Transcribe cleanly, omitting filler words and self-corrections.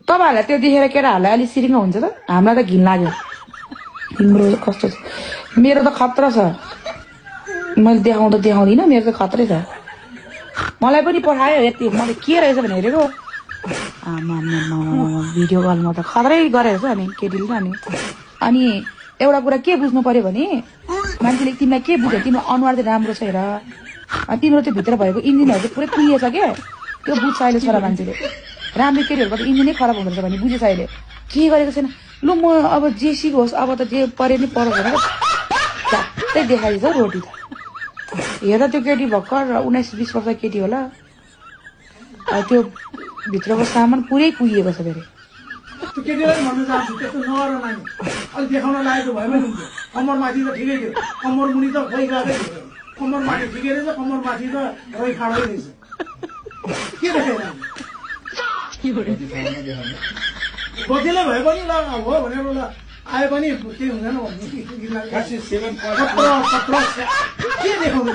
तपाईहरुलाई त्यो देखेर केटाहरुलाई अलि सिरिङ हुन्छ त हामीलाई त घिन लाग्यो तिम्रो कस्तो छ मेरो त खतरा छ मैले देखाउँदिन मेरो त खतरै छ मलाई पनि पठायो यति मैले के रहेछ भने हेरेको आमा भिडियो कलमा त खतरै गरेछ अनि केटीले त अनि एउटा कुरा के बुझ्नु पर्यो भने मान्छेले तिमीलाई के बुझ्यो तिम्रो अनुहार चाहिँ राम्रो छ हेर अनि तिम्रो त्यो भित्र भएको इन्जिनहरु चाहिँ पुरै कुहिएछ के त्यो बुझ्छ अहिले छोरा मान्छेले राम्रो केटीहरुको त इन्जिनै खराब हुँदो रहेछ भने बुझेछ अहिले के गरेको छैन लु म अब जे सिक होस् अब त जे परे नि परोस् भनेर झट्टै देखाइदिन्छ रोटी त हेर्दा त्यो केटी भर्खर 19-20 वर्ष केटी होला त्यो भित्रको सामान पुरै कुहिएको छ फेरि त्यो केटीलाई भन्न चाहन्छु त्यस्तो नगर नानी अलि देखाउन लागेको भए पनि हुन्थ्यो कम्मर माथि त ठिकै थियो कम्मर मुनि त खोइ गएकै थियो कम्मर माथि ठिकै रहेछ कम्मर माथि त रोइ खाडै रहेछ के देखाइरहनु बकिलै भए पनि ल हो भनेर ल आए पनि केही हुँदैन भन्ने के देखाउनु